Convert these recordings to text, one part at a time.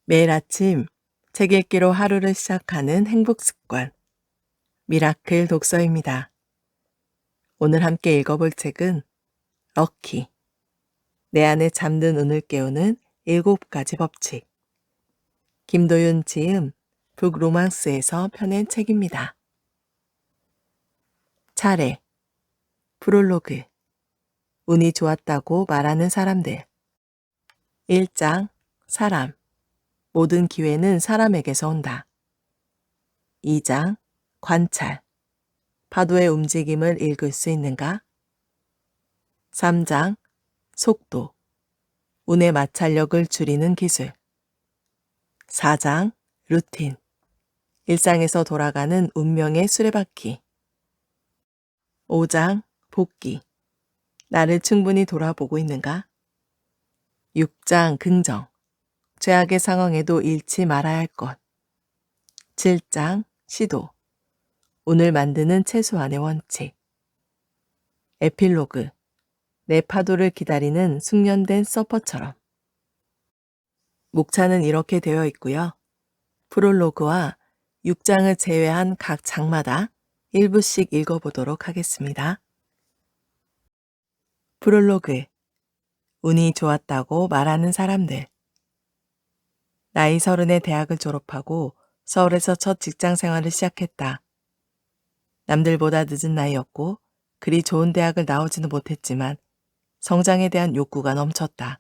매일 아침 책 읽기로 하루를 시작하는 행복 습관, 미라클 독서입니다. 오늘 함께 읽어볼 책은 럭키, 내 안에 잠든 운을 깨우는 7가지 법칙, 김도윤 지음, 북로망스에서 펴낸 책입니다. 차례, 프롤로그, 운이 좋았다고 말하는 사람들. 1장, 사람, 모든 기회는 사람에게서 온다. 2장, 관찰, 파도의 움직임을 읽을 수 있는가? 3장, 속도, 운의 마찰력을 줄이는 기술. 4장, 루틴, 일상에서 돌아가는 운명의 수레바퀴. 5장, 복귀, 나를 충분히 돌아보고 있는가? 6장, 긍정, 최악의 상황에도 잃지 말아야 할 것. 7장, 시도, 운을 만드는 최소한의 원칙. 에필로그, 내 파도를 기다리는 숙련된 서퍼처럼. 목차는 이렇게 되어 있고요. 프롤로그와 6장을 제외한 각 장마다 1부씩 읽어보도록 하겠습니다. 프롤로그, 운이 좋았다고 말하는 사람들. 나이 30에 대학을 졸업하고 서울에서 첫 직장 생활을 시작했다. 남들보다 늦은 나이였고 그리 좋은 대학을 나오지는 못했지만 성장에 대한 욕구가 넘쳤다.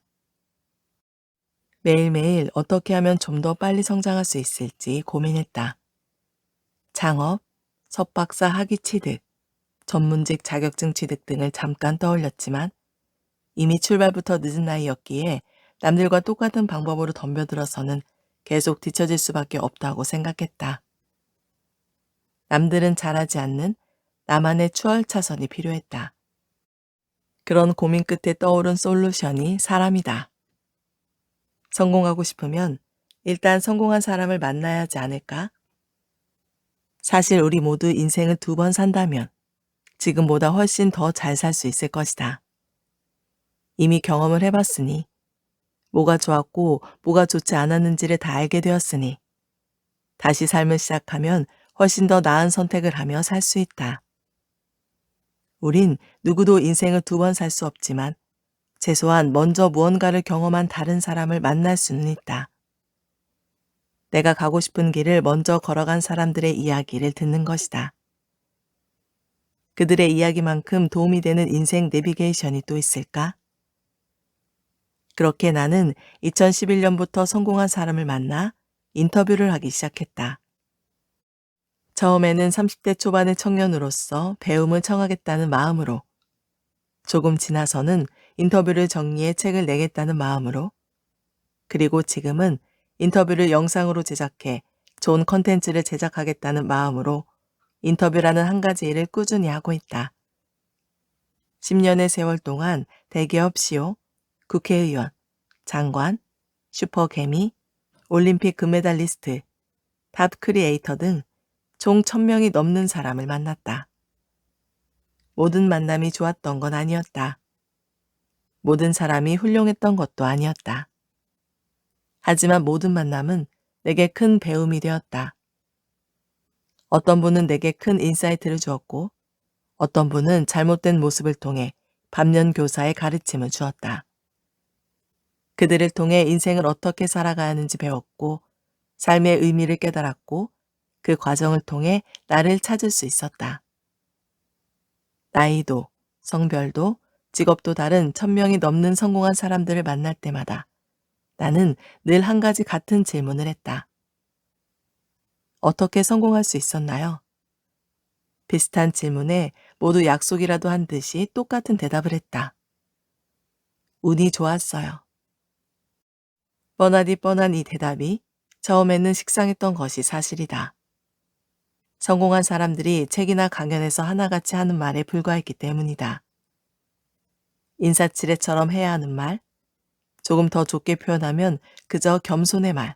매일매일 어떻게 하면 좀 더 빨리 성장할 수 있을지 고민했다. 창업, 석박사 학위 취득, 전문직 자격증 취득 등을 잠깐 떠올렸지만 이미 출발부터 늦은 나이였기에 남들과 똑같은 방법으로 덤벼들어서는 계속 뒤처질 수밖에 없다고 생각했다. 남들은 잘하지 않는 나만의 추월차선이 필요했다. 그런 고민 끝에 떠오른 솔루션이 사람이다. 성공하고 싶으면 일단 성공한 사람을 만나야 하지 않을까? 사실 우리 모두 인생을 2번 산다면 지금보다 훨씬 더 잘 살 수 있을 것이다. 이미 경험을 해봤으니, 뭐가 좋았고 뭐가 좋지 않았는지를 다 알게 되었으니, 다시 삶을 시작하면 훨씬 더 나은 선택을 하며 살 수 있다. 우린 누구도 인생을 2번 살 수 없지만 최소한 먼저 무언가를 경험한 다른 사람을 만날 수는 있다. 내가 가고 싶은 길을 먼저 걸어간 사람들의 이야기를 듣는 것이다. 그들의 이야기만큼 도움이 되는 인생 내비게이션이 또 있을까? 그렇게 나는 2011년부터 성공한 사람을 만나 인터뷰를 하기 시작했다. 처음에는 30대 초반의 청년으로서 배움을 청하겠다는 마음으로, 조금 지나서는 인터뷰를 정리해 책을 내겠다는 마음으로, 그리고 지금은 인터뷰를 영상으로 제작해 좋은 컨텐츠를 제작하겠다는 마음으로 인터뷰라는 한 가지 일을 꾸준히 하고 있다. 10년의 세월 동안 대기업 CEO, 국회의원, 장관, 슈퍼개미, 올림픽 금메달리스트, 탑 크리에이터 등 총 1000명이 넘는 사람을 만났다. 모든 만남이 좋았던 건 아니었다. 모든 사람이 훌륭했던 것도 아니었다. 하지만 모든 만남은 내게 큰 배움이 되었다. 어떤 분은 내게 큰 인사이트를 주었고, 어떤 분은 잘못된 모습을 통해 반면 교사의 가르침을 주었다. 그들을 통해 인생을 어떻게 살아가야 하는지 배웠고, 삶의 의미를 깨달았고, 그 과정을 통해 나를 찾을 수 있었다. 나이도, 성별도, 직업도 다른 1000명이 넘는 성공한 사람들을 만날 때마다 나는 늘 한 가지 같은 질문을 했다. 어떻게 성공할 수 있었나요? 비슷한 질문에 모두 약속이라도 한 듯이 똑같은 대답을 했다. 운이 좋았어요. 뻔하디 뻔한 이 대답이 처음에는 식상했던 것이 사실이다. 성공한 사람들이 책이나 강연에서 하나같이 하는 말에 불과했기 때문이다. 인사치레처럼 해야 하는 말, 조금 더 좋게 표현하면 그저 겸손의 말,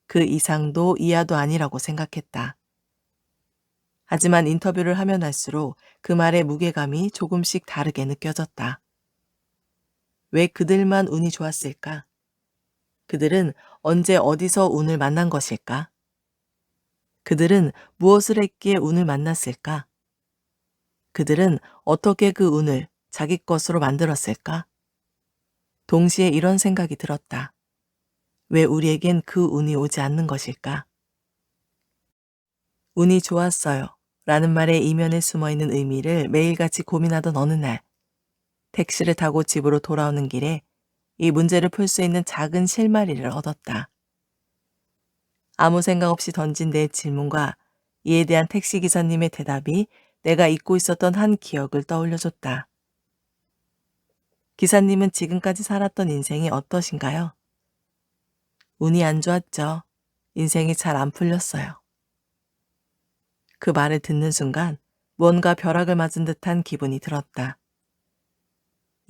그 이상도 이하도 아니라고 생각했다. 하지만 인터뷰를 하면 할수록 그 말의 무게감이 조금씩 다르게 느껴졌다. 왜 그들만 운이 좋았을까? 그들은 언제 어디서 운을 만난 것일까? 그들은 무엇을 했기에 운을 만났을까? 그들은 어떻게 그 운을 자기 것으로 만들었을까? 동시에 이런 생각이 들었다. 왜 우리에겐 그 운이 오지 않는 것일까? 운이 좋았어요. 라는 말의 이면에 숨어있는 의미를 매일같이 고민하던 어느 날, 택시를 타고 집으로 돌아오는 길에 이 문제를 풀 수 있는 작은 실마리를 얻었다. 아무 생각 없이 던진 내 질문과 이에 대한 택시기사님의 대답이 내가 잊고 있었던 한 기억을 떠올려줬다. 기사님은 지금까지 살았던 인생이 어떠신가요? 운이 안 좋았죠. 인생이 잘 안 풀렸어요. 그 말을 듣는 순간 무언가 벼락을 맞은 듯한 기분이 들었다.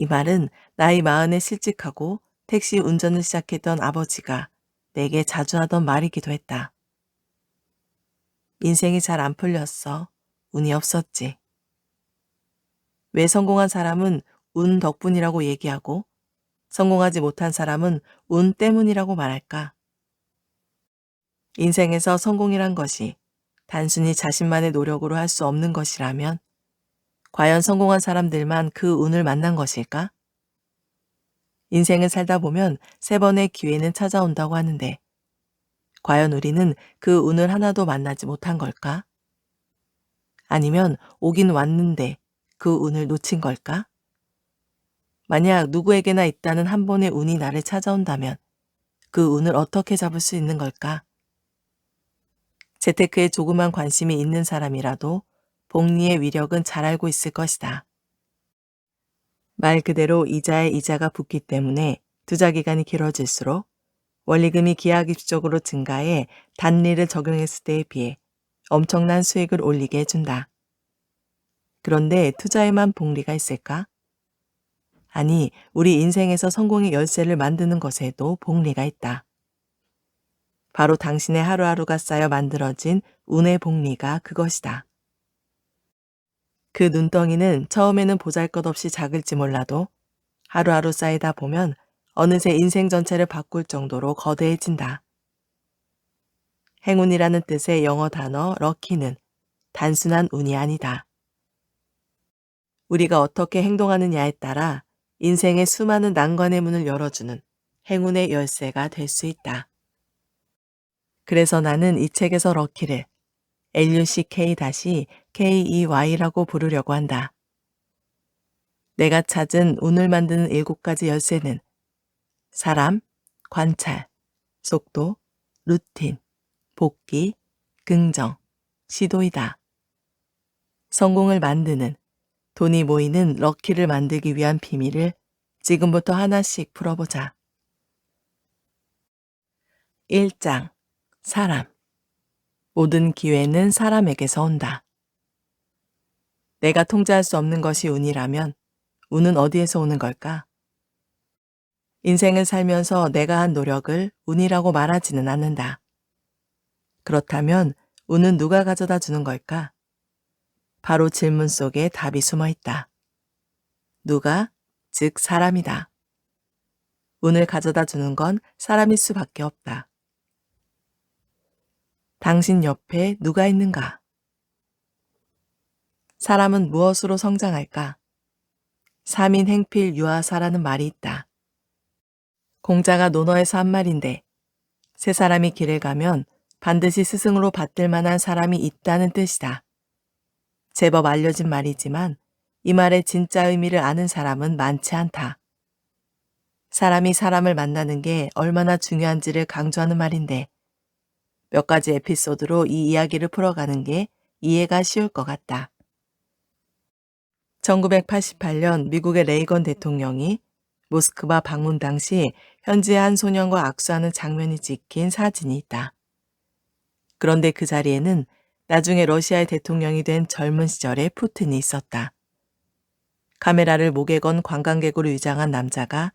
이 말은 나이 40에 실직하고 택시 운전을 시작했던 아버지가 내게 자주 하던 말이기도 했다. 인생이 잘 안 풀렸어. 운이 없었지. 왜 성공한 사람은 운 덕분이라고 얘기하고 성공하지 못한 사람은 운 때문이라고 말할까? 인생에서 성공이란 것이 단순히 자신만의 노력으로 할 수 없는 것이라면 과연 성공한 사람들만 그 운을 만난 것일까? 인생을 살다 보면 3번의 기회는 찾아온다고 하는데 과연 우리는 그 운을 하나도 만나지 못한 걸까? 아니면 오긴 왔는데 그 운을 놓친 걸까? 만약 누구에게나 있다는 한 번의 운이 나를 찾아온다면 그 운을 어떻게 잡을 수 있는 걸까? 재테크에 조그만 관심이 있는 사람이라도 복리의 위력은 잘 알고 있을 것이다. 말 그대로 이자에 이자가 붙기 때문에 투자 기간이 길어질수록 원리금이 기하급수적으로 증가해 단리를 적용했을 때에 비해 엄청난 수익을 올리게 해준다. 그런데 투자에만 복리가 있을까? 아니, 우리 인생에서 성공의 열쇠를 만드는 것에도 복리가 있다. 바로 당신의 하루하루가 쌓여 만들어진 운의 복리가 그것이다. 그 눈덩이는 처음에는 보잘것없이 작을지 몰라도 하루하루 쌓이다 보면 어느새 인생 전체를 바꿀 정도로 거대해진다. 행운이라는 뜻의 영어 단어 럭키는 단순한 운이 아니다. 우리가 어떻게 행동하느냐에 따라 인생의 수많은 난관의 문을 열어주는 행운의 열쇠가 될 수 있다. 그래서 나는 이 책에서 럭키를 LUCK-KEY라고 부르려고 한다. 내가 찾은 운을 만드는 7가지 열쇠는 사람, 관찰, 속도, 루틴, 복귀, 긍정, 시도이다. 성공을 만드는, 돈이 모이는 럭키를 만들기 위한 비밀을 지금부터 하나씩 풀어보자. 1장, 사람. 모든 기회는 사람에게서 온다. 내가 통제할 수 없는 것이 운이라면 운은 어디에서 오는 걸까? 인생을 살면서 내가 한 노력을 운이라고 말하지는 않는다. 그렇다면 운은 누가 가져다 주는 걸까? 바로 질문 속에 답이 숨어 있다. 누가? 즉 사람이다. 운을 가져다 주는 건 사람일 수밖에 없다. 당신 옆에 누가 있는가? 사람은 무엇으로 성장할까? 3인 행필 유아사라는 말이 있다. 공자가 논어에서 한 말인데 세 사람이 길을 가면 반드시 스승으로 받들 만한 사람이 있다는 뜻이다. 제법 알려진 말이지만 이 말의 진짜 의미를 아는 사람은 많지 않다. 사람이 사람을 만나는 게 얼마나 중요한지를 강조하는 말인데 몇 가지 에피소드로 이 이야기를 풀어가는 게 이해가 쉬울 것 같다. 1988년 미국의 레이건 대통령이 모스크바 방문 당시 현지의 한 소년과 악수하는 장면이 찍힌 사진이 있다. 그런데 그 자리에는 나중에 러시아의 대통령이 된 젊은 시절의 푸틴이 있었다. 카메라를 목에 건 관광객으로 위장한 남자가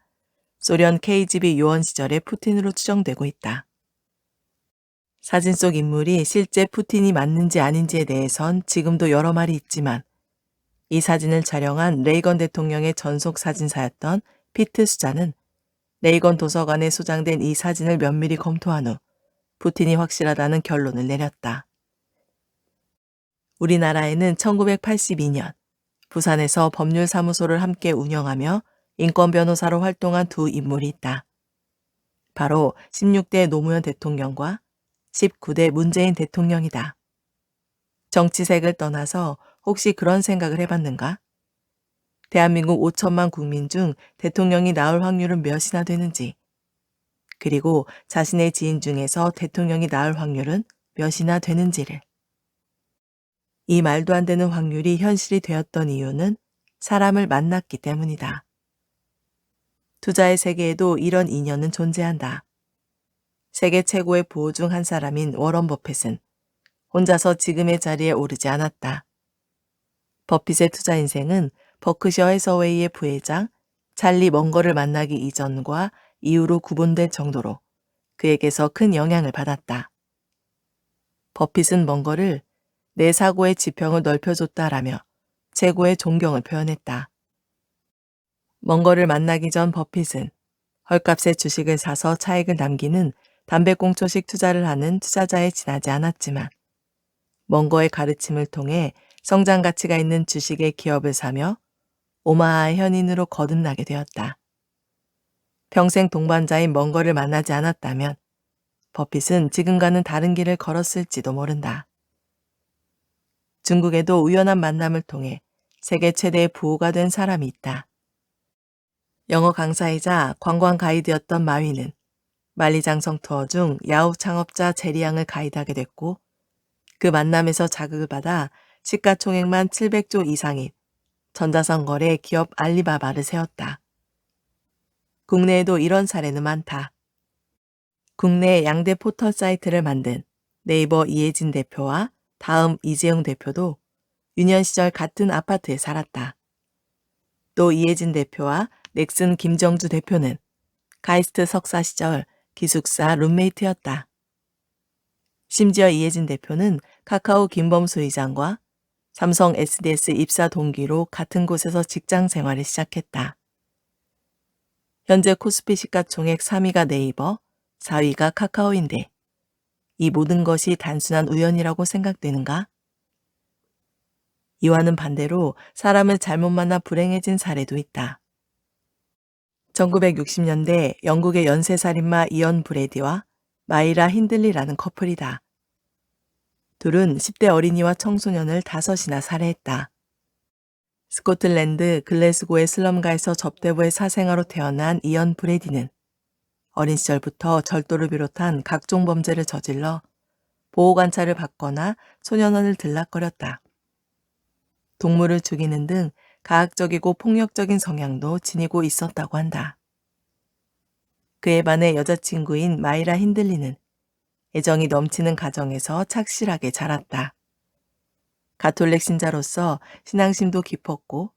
소련 KGB 요원 시절의 푸틴으로 추정되고 있다. 사진 속 인물이 실제 푸틴이 맞는지 아닌지에 대해선 지금도 여러 말이 있지만 이 사진을 촬영한 레이건 대통령의 전속 사진사였던 피트 수자는 레이건 도서관에 소장된 이 사진을 면밀히 검토한 후 푸틴이 확실하다는 결론을 내렸다. 우리나라에는 1982년 부산에서 법률사무소를 함께 운영하며 인권 변호사로 활동한 두 인물이 있다. 바로 16대 노무현 대통령과 19대 문재인 대통령이다. 정치색을 떠나서 혹시 그런 생각을 해봤는가? 대한민국 5천만 국민 중 대통령이 나올 확률은 몇이나 되는지, 그리고 자신의 지인 중에서 대통령이 나올 확률은 몇이나 되는지를. 이 말도 안 되는 확률이 현실이 되었던 이유는 사람을 만났기 때문이다. 투자의 세계에도 이런 인연은 존재한다. 세계 최고의 부호 중 한 사람인 워런 버핏은 혼자서 지금의 자리에 오르지 않았다. 버핏의 투자 인생은 버크셔 해서웨이의 부회장 찰리 먼거를 만나기 이전과 이후로 구분될 정도로 그에게서 큰 영향을 받았다. 버핏은 먼거를 내 사고의 지평을 넓혀줬다라며 최고의 존경을 표현했다. 먼거를 만나기 전 버핏은 헐값의 주식을 사서 차익을 남기는 담배꽁초식 투자를 하는 투자자에 지나지 않았지만 먼거의 가르침을 통해 성장 가치가 있는 주식의 기업을 사며 오마하의 현인으로 거듭나게 되었다. 평생 동반자인 먼거를 만나지 않았다면 버핏은 지금과는 다른 길을 걸었을지도 모른다. 중국에도 우연한 만남을 통해 세계 최대의 부호가 된 사람이 있다. 영어 강사이자 관광 가이드였던 마위는 만리장성 투어 중 야후 창업자 제리양을 가이드하게 됐고 그 만남에서 자극을 받아 시가총액만 700조 이상인 전자상거래 기업 알리바바를 세웠다. 국내에도 이런 사례는 많다. 국내 양대 포털 사이트를 만든 네이버 이해진 대표와 다음 이재용 대표도 유년 시절 같은 아파트에 살았다. 또 이해진 대표와 넥슨 김정주 대표는 카이스트 석사 시절 기숙사 룸메이트였다. 심지어 이해진 대표는 카카오 김범수 의장과 삼성 SDS 입사 동기로 같은 곳에서 직장 생활을 시작했다. 현재 코스피 시가총액 3위가 네이버, 4위가 카카오인데 이 모든 것이 단순한 우연이라고 생각되는가? 이와는 반대로 사람을 잘못 만나 불행해진 사례도 있다. 1960년대 영국의 연쇄살인마 이언 브레디와 마이라 힌들리라는 커플이다. 둘은 10대 어린이와 청소년을 5이나 살해했다. 스코틀랜드 글래스고의 슬럼가에서 접대부의 사생아로 태어난 이언 브레디는 어린 시절부터 절도를 비롯한 각종 범죄를 저질러 보호관찰을 받거나 소년원을 들락거렸다. 동물을 죽이는 등 가학적이고 폭력적인 성향도 지니고 있었다고 한다. 그에 반해 여자친구인 마이라 힌들리는 애정이 넘치는 가정에서 착실하게 자랐다. 가톨릭 신자로서 신앙심도 깊었고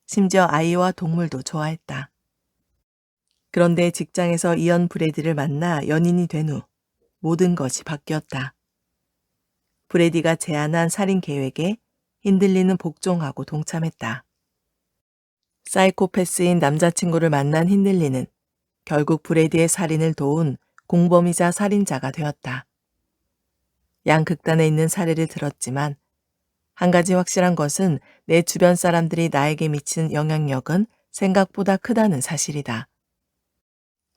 심지어 아이와 동물도 좋아했다. 그런데 직장에서 이언 브레디를 만나 연인이 된 후 모든 것이 바뀌었다. 브레디가 제안한 살인 계획에 힌들리는 복종하고 동참했다. 사이코패스인 남자친구를 만난 힌들리는 결국 브레디의 살인을 도운 공범이자 살인자가 되었다. 양극단에 있는 사례를 들었지만 한 가지 확실한 것은 내 주변 사람들이 나에게 미치는 영향력은 생각보다 크다는 사실이다.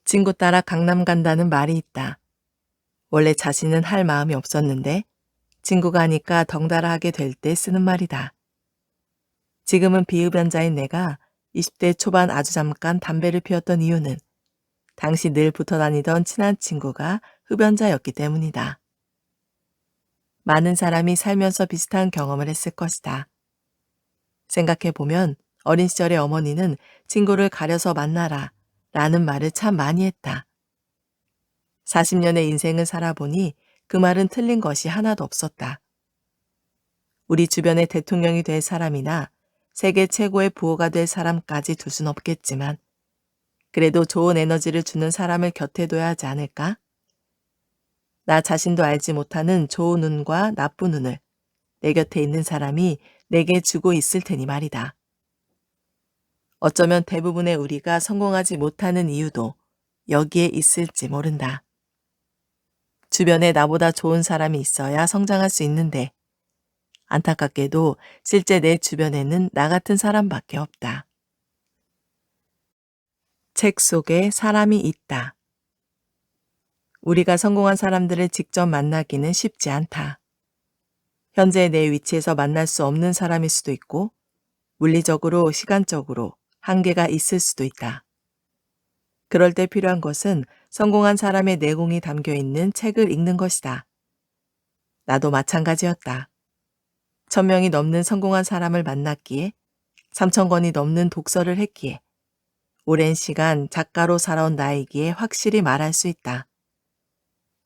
친구 따라 강남 간다는 말이 있다. 원래 자신은 할 마음이 없었는데 친구가 하니까 덩달아 하게 될 때 쓰는 말이다. 지금은 비흡연자인 내가 20대 초반 아주 잠깐 담배를 피웠던 이유는 당시 늘 붙어 다니던 친한 친구가 흡연자였기 때문이다. 많은 사람이 살면서 비슷한 경험을 했을 것이다. 생각해보면 어린 시절의 어머니는 친구를 가려서 만나라 라는 말을 참 많이 했다. 40년의 인생을 살아보니 그 말은 틀린 것이 하나도 없었다. 우리 주변에 대통령이 될 사람이나 세계 최고의 부호가 될 사람까지 둘 순 없겠지만 그래도 좋은 에너지를 주는 사람을 곁에 둬야 하지 않을까? 나 자신도 알지 못하는 좋은 운과 나쁜 운을 내 곁에 있는 사람이 내게 주고 있을 테니 말이다. 어쩌면 대부분의 우리가 성공하지 못하는 이유도 여기에 있을지 모른다. 주변에 나보다 좋은 사람이 있어야 성장할 수 있는데 안타깝게도 실제 내 주변에는 나 같은 사람밖에 없다. 책 속에 사람이 있다. 우리가 성공한 사람들을 직접 만나기는 쉽지 않다. 현재 내 위치에서 만날 수 없는 사람일 수도 있고 물리적으로, 시간적으로 한계가 있을 수도 있다. 그럴 때 필요한 것은 성공한 사람의 내공이 담겨 있는 책을 읽는 것이다. 나도 마찬가지였다. 1000명이 넘는 성공한 사람을 만났기에 3000권이 넘는 독서를 했기에 오랜 시간 작가로 살아온 나이기에 확실히 말할 수 있다.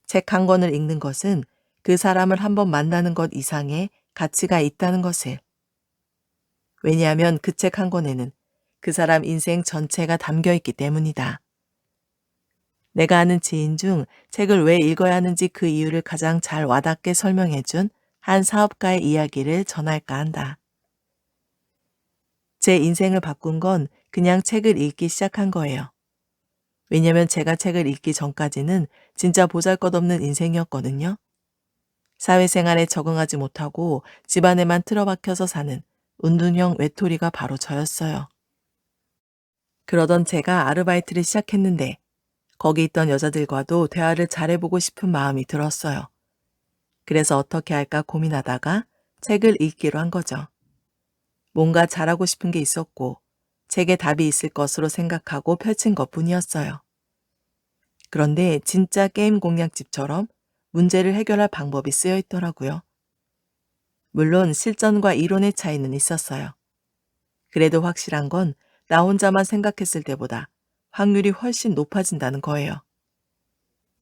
책 한 권을 읽는 것은 그 사람을 한번 만나는 것 이상의 가치가 있다는 것을. 왜냐하면 그 책 한 권에는 그 사람 인생 전체가 담겨 있기 때문이다. 내가 아는 지인 중 책을 왜 읽어야 하는지 그 이유를 가장 잘 와닿게 설명해준 한 사업가의 이야기를 전할까 한다. 제 인생을 바꾼 건 그냥 책을 읽기 시작한 거예요. 왜냐면 제가 책을 읽기 전까지는 진짜 보잘것없는 인생이었거든요. 사회생활에 적응하지 못하고 집안에만 틀어박혀서 사는 운둔형 외톨이가 바로 저였어요. 그러던 제가 아르바이트를 시작했는데 거기 있던 여자들과도 대화를 잘해보고 싶은 마음이 들었어요. 그래서 어떻게 할까 고민하다가 책을 읽기로 한 거죠. 뭔가 잘하고 싶은 게 있었고 책에 답이 있을 것으로 생각하고 펼친 것뿐이었어요. 그런데 진짜 게임 공략집처럼 문제를 해결할 방법이 쓰여 있더라고요. 물론 실전과 이론의 차이는 있었어요. 그래도 확실한 건 나 혼자만 생각했을 때보다 확률이 훨씬 높아진다는 거예요.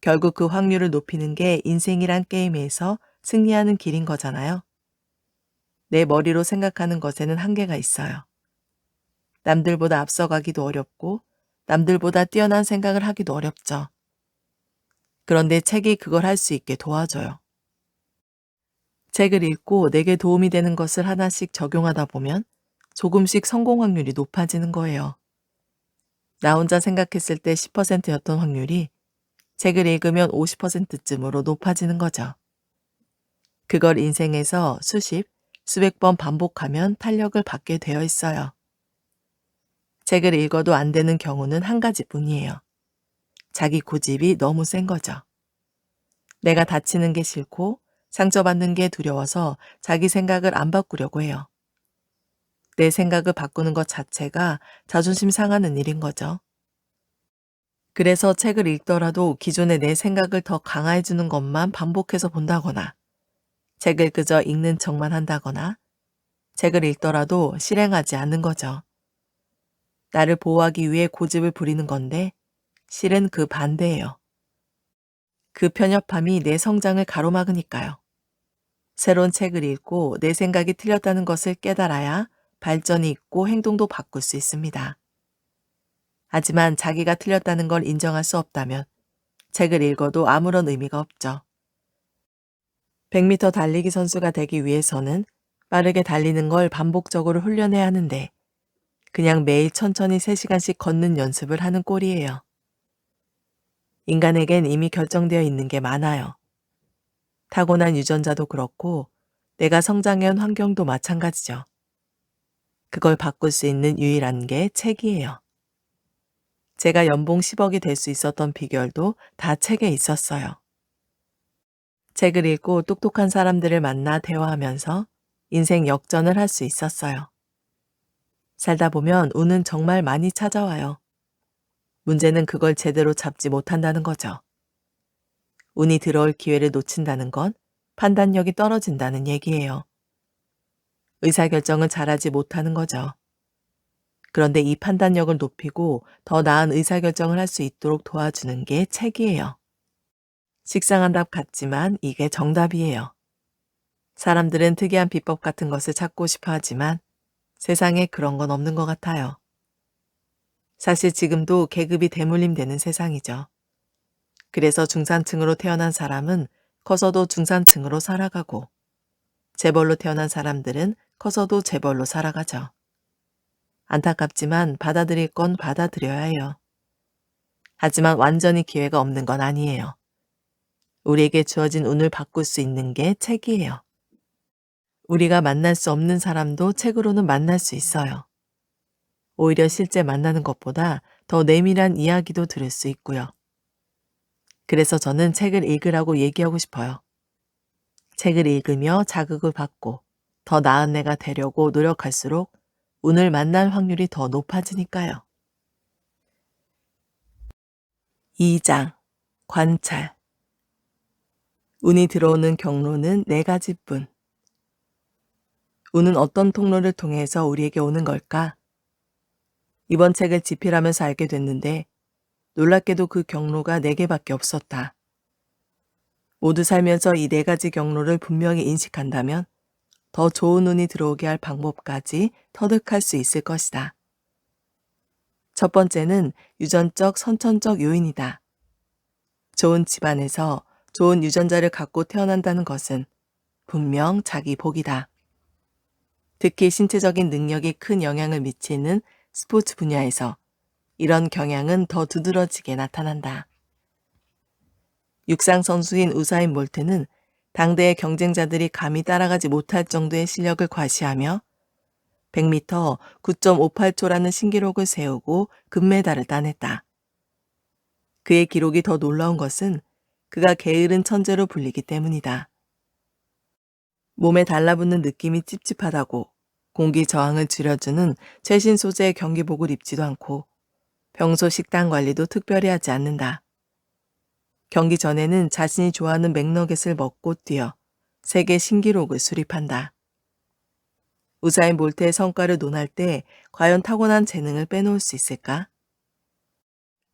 결국 그 확률을 높이는 게 인생이란 게임에서 승리하는 길인 거잖아요. 내 머리로 생각하는 것에는 한계가 있어요. 남들보다 앞서가기도 어렵고 남들보다 뛰어난 생각을 하기도 어렵죠. 그런데 책이 그걸 할 수 있게 도와줘요. 책을 읽고 내게 도움이 되는 것을 하나씩 적용하다 보면 조금씩 성공 확률이 높아지는 거예요. 나 혼자 생각했을 때 10%였던 확률이 책을 읽으면 50%쯤으로 높아지는 거죠. 그걸 인생에서 수십, 수백 번 반복하면 탄력을 받게 되어 있어요. 책을 읽어도 안 되는 경우는 한 가지뿐이에요. 자기 고집이 너무 센 거죠. 내가 다치는 게 싫고 상처받는 게 두려워서 자기 생각을 안 바꾸려고 해요. 내 생각을 바꾸는 것 자체가 자존심 상하는 일인 거죠. 그래서 책을 읽더라도 기존의 내 생각을 더 강화해주는 것만 반복해서 본다거나, 책을 그저 읽는 척만 한다거나, 책을 읽더라도 실행하지 않는 거죠. 나를 보호하기 위해 고집을 부리는 건데, 실은 그 반대예요. 그 편협함이 내 성장을 가로막으니까요. 새로운 책을 읽고 내 생각이 틀렸다는 것을 깨달아야 발전이 있고 행동도 바꿀 수 있습니다. 하지만 자기가 틀렸다는 걸 인정할 수 없다면 책을 읽어도 아무런 의미가 없죠. 100m 달리기 선수가 되기 위해서는 빠르게 달리는 걸 반복적으로 훈련해야 하는데 그냥 매일 천천히 3시간씩 걷는 연습을 하는 꼴이에요. 인간에겐 이미 결정되어 있는 게 많아요. 타고난 유전자도 그렇고 내가 성장해온 환경도 마찬가지죠. 그걸 바꿀 수 있는 유일한 게 책이에요. 제가 연봉 10억이 될 수 있었던 비결도 다 책에 있었어요. 책을 읽고 똑똑한 사람들을 만나 대화하면서 인생 역전을 할 수 있었어요. 살다 보면 운은 정말 많이 찾아와요. 문제는 그걸 제대로 잡지 못한다는 거죠. 운이 들어올 기회를 놓친다는 건 판단력이 떨어진다는 얘기예요. 의사결정을 잘하지 못하는 거죠. 그런데 이 판단력을 높이고 더 나은 의사결정을 할 수 있도록 도와주는 게 책이에요. 식상한 답 같지만 이게 정답이에요. 사람들은 특이한 비법 같은 것을 찾고 싶어 하지만 세상에 그런 건 없는 것 같아요. 사실 지금도 계급이 대물림되는 세상이죠. 그래서 중산층으로 태어난 사람은 커서도 중산층으로 살아가고 재벌로 태어난 사람들은 커서도 재벌로 살아가죠. 안타깝지만 받아들일 건 받아들여야 해요. 하지만 완전히 기회가 없는 건 아니에요. 우리에게 주어진 운을 바꿀 수 있는 게 책이에요. 우리가 만날 수 없는 사람도 책으로는 만날 수 있어요. 오히려 실제 만나는 것보다 더 내밀한 이야기도 들을 수 있고요. 그래서 저는 책을 읽으라고 얘기하고 싶어요. 책을 읽으며 자극을 받고 더 나은 내가 되려고 노력할수록 운을 만날 확률이 더 높아지니까요. 2장 관찰. 운이 들어오는 경로는 4가지뿐. 운은 어떤 통로를 통해서 우리에게 오는 걸까? 이번 책을 집필하면서 알게 됐는데 놀랍게도 그 경로가 4개밖에 없었다. 모두 살면서 이 4가지 경로를 분명히 인식한다면 더 좋은 운이 들어오게 할 방법까지 터득할 수 있을 것이다. 첫 번째는 유전적 선천적 요인이다. 좋은 집안에서 좋은 유전자를 갖고 태어난다는 것은 분명 자기 복이다. 특히 신체적인 능력이 큰 영향을 미치는 스포츠 분야에서 이런 경향은 더 두드러지게 나타난다. 육상 선수인 우사인 볼트는 당대의 경쟁자들이 감히 따라가지 못할 정도의 실력을 과시하며 100m 9.58초라는 신기록을 세우고 금메달을 따냈다. 그의 기록이 더 놀라운 것은 그가 게으른 천재로 불리기 때문이다. 몸에 달라붙는 느낌이 찝찝하다고 공기 저항을 줄여주는 최신 소재의 경기복을 입지도 않고 평소 식단 관리도 특별히 하지 않는다. 경기 전에는 자신이 좋아하는 맥너겟을 먹고 뛰어 세계 신기록을 수립한다. 우사인 볼트의 성과를 논할 때 과연 타고난 재능을 빼놓을 수 있을까?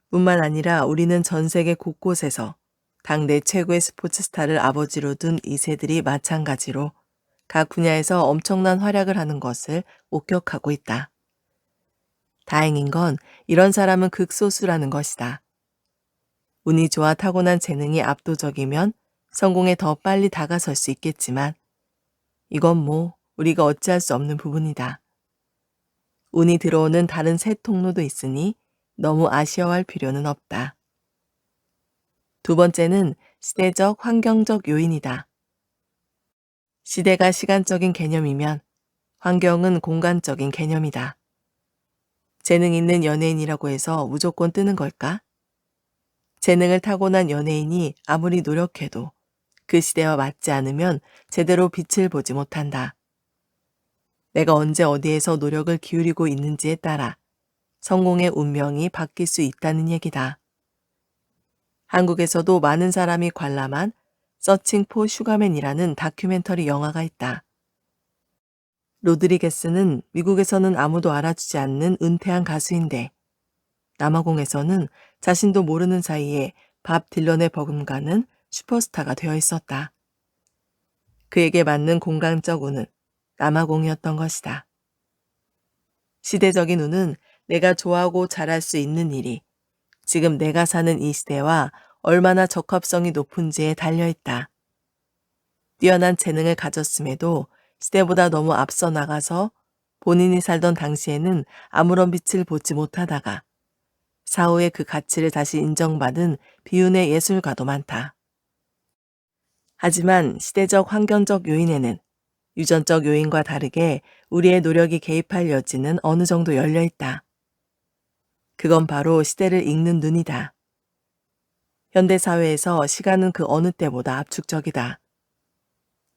뿐만 아니라 우리는 전 세계 곳곳에서 당대 최고의 스포츠 스타를 아버지로 둔 2세들이 마찬가지로 각 분야에서 엄청난 활약을 하는 것을 목격하고 있다. 다행인 건 이런 사람은 극소수라는 것이다. 운이 좋아 타고난 재능이 압도적이면 성공에 더 빨리 다가설 수 있겠지만 이건 우리가 어찌할 수 없는 부분이다. 운이 들어오는 다른 새 통로도 있으니 너무 아쉬워할 필요는 없다. 두 번째는 시대적 환경적 요인이다. 시대가 시간적인 개념이면 환경은 공간적인 개념이다. 재능 있는 연예인이라고 해서 무조건 뜨는 걸까? 재능을 타고난 연예인이 아무리 노력해도 그 시대와 맞지 않으면 제대로 빛을 보지 못한다. 내가 언제 어디에서 노력을 기울이고 있는지에 따라 성공의 운명이 바뀔 수 있다는 얘기다. 한국에서도 많은 사람이 관람한 서칭 포 슈가맨이라는 다큐멘터리 영화가 있다. 로드리게스는 미국에서는 아무도 알아주지 않는 은퇴한 가수인데 남아공에서는 자신도 모르는 사이에 밥 딜런의 버금가는 슈퍼스타가 되어 있었다. 그에게 맞는 공간적 운은 남아공이었던 것이다. 시대적인 운은 내가 좋아하고 잘할 수 있는 일이 지금 내가 사는 이 시대와 얼마나 적합성이 높은지에 달려있다. 뛰어난 재능을 가졌음에도 시대보다 너무 앞서 나가서 본인이 살던 당시에는 아무런 빛을 보지 못하다가 사후에 그 가치를 다시 인정받은 비운의 예술가도 많다. 하지만 시대적 환경적 요인에는 유전적 요인과 다르게 우리의 노력이 개입할 여지는 어느 정도 열려 있다. 그건 바로 시대를 읽는 눈이다. 현대사회에서 시간은 그 어느 때보다 압축적이다.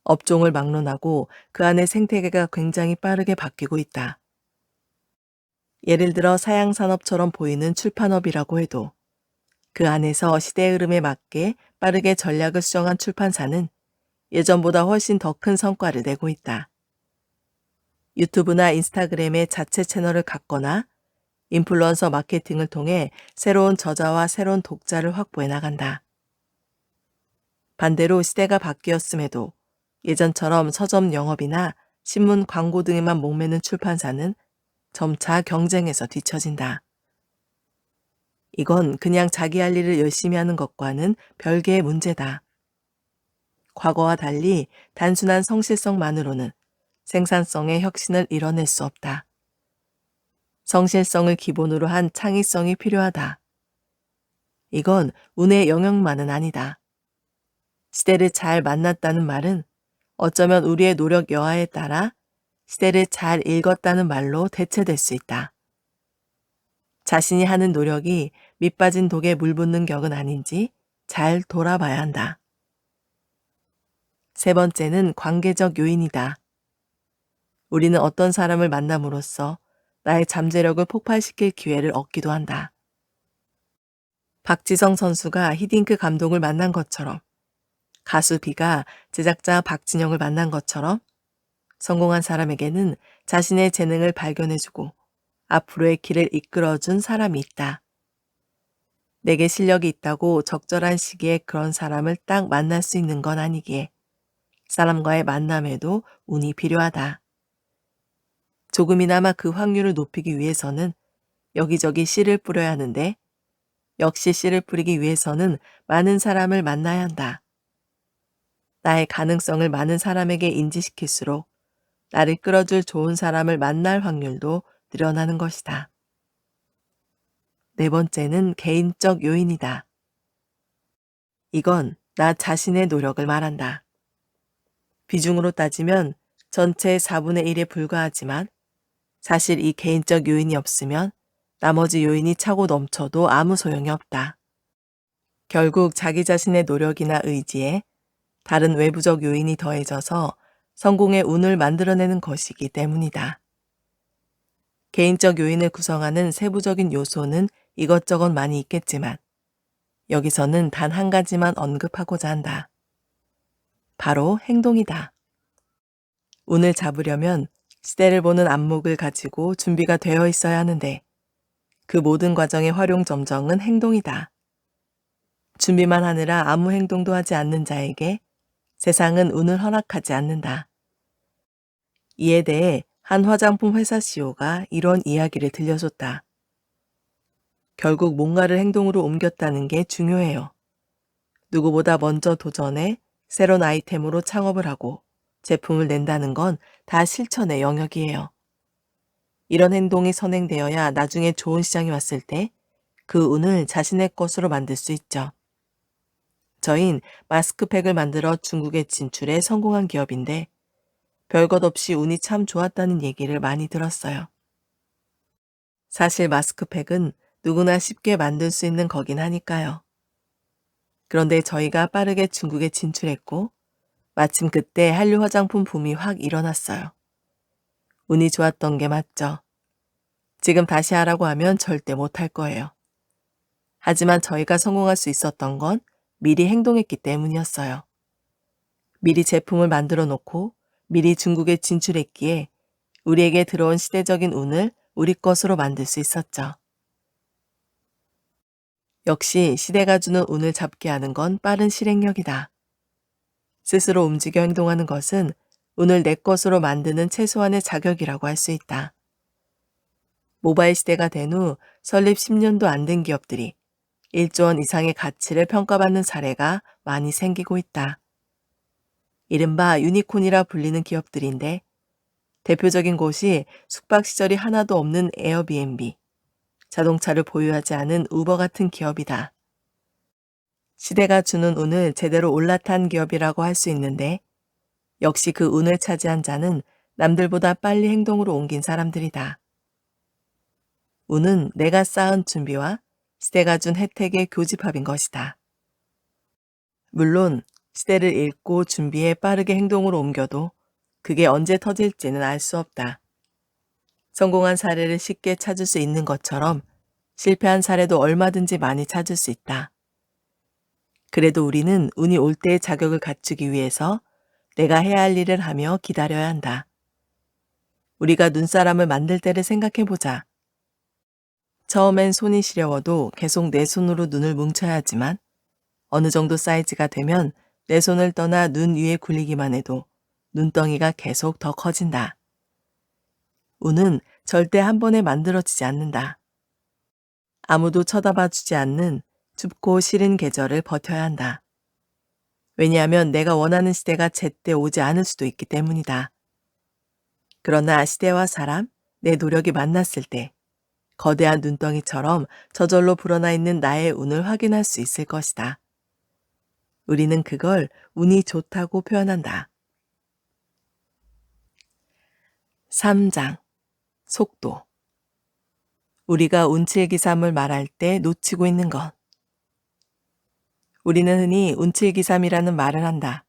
업종을 막론하고 그 안의 생태계가 굉장히 빠르게 바뀌고 있다. 예를 들어 사양산업처럼 보이는 출판업이라고 해도 그 안에서 시대 흐름에 맞게 빠르게 전략을 수정한 출판사는 예전보다 훨씬 더 큰 성과를 내고 있다. 유튜브나 인스타그램의 자체 채널을 갖거나 인플루언서 마케팅을 통해 새로운 저자와 새로운 독자를 확보해 나간다. 반대로 시대가 바뀌었음에도 예전처럼 서점 영업이나 신문 광고 등에만 목매는 출판사는 점차 경쟁에서 뒤처진다. 이건 그냥 자기 할 일을 열심히 하는 것과는 별개의 문제다. 과거와 달리 단순한 성실성만으로는 생산성의 혁신을 이뤄낼 수 없다. 성실성을 기본으로 한 창의성이 필요하다. 이건 운의 영역만은 아니다. 시대를 잘 만났다는 말은 어쩌면 우리의 노력 여하에 따라 시대를 잘 읽었다는 말로 대체될 수 있다. 자신이 하는 노력이 밑빠진 독에 물 붓는 격은 아닌지 잘 돌아봐야 한다. 세 번째는 관계적 요인이다. 우리는 어떤 사람을 만남으로써 나의 잠재력을 폭발시킬 기회를 얻기도 한다. 박지성 선수가 히딩크 감독을 만난 것처럼, 가수 비가 제작자 박진영을 만난 것처럼 성공한 사람에게는 자신의 재능을 발견해주고 앞으로의 길을 이끌어준 사람이 있다. 내게 실력이 있다고 적절한 시기에 그런 사람을 딱 만날 수 있는 건 아니기에 사람과의 만남에도 운이 필요하다. 조금이나마 그 확률을 높이기 위해서는 여기저기 씨를 뿌려야 하는데 역시 씨를 뿌리기 위해서는 많은 사람을 만나야 한다. 나의 가능성을 많은 사람에게 인지시킬수록 나를 끌어줄 좋은 사람을 만날 확률도 늘어나는 것이다. 네 번째는 개인적 요인이다. 이건 나 자신의 노력을 말한다. 비중으로 따지면 전체의 4분의 1에 불과하지만 사실 이 개인적 요인이 없으면 나머지 요인이 차고 넘쳐도 아무 소용이 없다. 결국 자기 자신의 노력이나 의지에 다른 외부적 요인이 더해져서 성공의 운을 만들어내는 것이기 때문이다. 개인적 요인을 구성하는 세부적인 요소는 이것저것 많이 있겠지만 여기서는 단 한 가지만 언급하고자 한다. 바로 행동이다. 운을 잡으려면 시대를 보는 안목을 가지고 준비가 되어 있어야 하는데 그 모든 과정의 활용 점정은 행동이다. 준비만 하느라 아무 행동도 하지 않는 자에게 세상은 운을 허락하지 않는다. 이에 대해 한 화장품 회사 CEO가 이런 이야기를 들려줬다. 결국 뭔가를 행동으로 옮겼다는 게 중요해요. 누구보다 먼저 도전해 새로운 아이템으로 창업을 하고 제품을 낸다는 건 다 실천의 영역이에요. 이런 행동이 선행되어야 나중에 좋은 시장이 왔을 때 그 운을 자신의 것으로 만들 수 있죠. 저흰 마스크팩을 만들어 중국에 진출해 성공한 기업인데 별것 없이 운이 참 좋았다는 얘기를 많이 들었어요. 사실 마스크팩은 누구나 쉽게 만들 수 있는 거긴 하니까요. 그런데 저희가 빠르게 중국에 진출했고 마침 그때 한류 화장품 붐이 확 일어났어요. 운이 좋았던 게 맞죠. 지금 다시 하라고 하면 절대 못할 거예요. 하지만 저희가 성공할 수 있었던 건 미리 행동했기 때문이었어요. 미리 제품을 만들어 놓고 미리 중국에 진출했기에 우리에게 들어온 시대적인 운을 우리 것으로 만들 수 있었죠. 역시 시대가 주는 운을 잡게 하는 건 빠른 실행력이다. 스스로 움직여 행동하는 것은 운을 내 것으로 만드는 최소한의 자격이라고 할 수 있다. 모바일 시대가 된 후 설립 10년도 안 된 기업들이 1조 원 이상의 가치를 평가받는 사례가 많이 생기고 있다. 이른바 유니콘이라 불리는 기업들인데 대표적인 곳이 숙박시설이 하나도 없는 에어비앤비, 자동차를 보유하지 않은 우버 같은 기업이다. 시대가 주는 운을 제대로 올라탄 기업이라고 할 수 있는데 역시 그 운을 차지한 자는 남들보다 빨리 행동으로 옮긴 사람들이다. 운은 내가 쌓은 준비와 시대가 준 혜택의 교집합인 것이다. 물론 시대를 읽고 준비해 빠르게 행동으로 옮겨도 그게 언제 터질지는 알 수 없다. 성공한 사례를 쉽게 찾을 수 있는 것처럼 실패한 사례도 얼마든지 많이 찾을 수 있다. 그래도 우리는 운이 올 때의 자격을 갖추기 위해서 내가 해야 할 일을 하며 기다려야 한다. 우리가 눈사람을 만들 때를 생각해보자. 처음엔 손이 시려워도 계속 내 손으로 눈을 뭉쳐야 하지만 어느 정도 사이즈가 되면 내 손을 떠나 눈 위에 굴리기만 해도 눈덩이가 계속 더 커진다. 운은 절대 한 번에 만들어지지 않는다. 아무도 쳐다봐 주지 않는 춥고 싫은 계절을 버텨야 한다. 왜냐하면 내가 원하는 시대가 제때 오지 않을 수도 있기 때문이다. 그러나 시대와 사람, 내 노력이 만났을 때 거대한 눈덩이처럼 저절로 불어나 있는 나의 운을 확인할 수 있을 것이다. 우리는 그걸 운이 좋다고 표현한다. 3장. 속도. 우리가 운칠기삼을 말할 때 놓치고 있는 것. 우리는 흔히 운칠기삼이라는 말을 한다.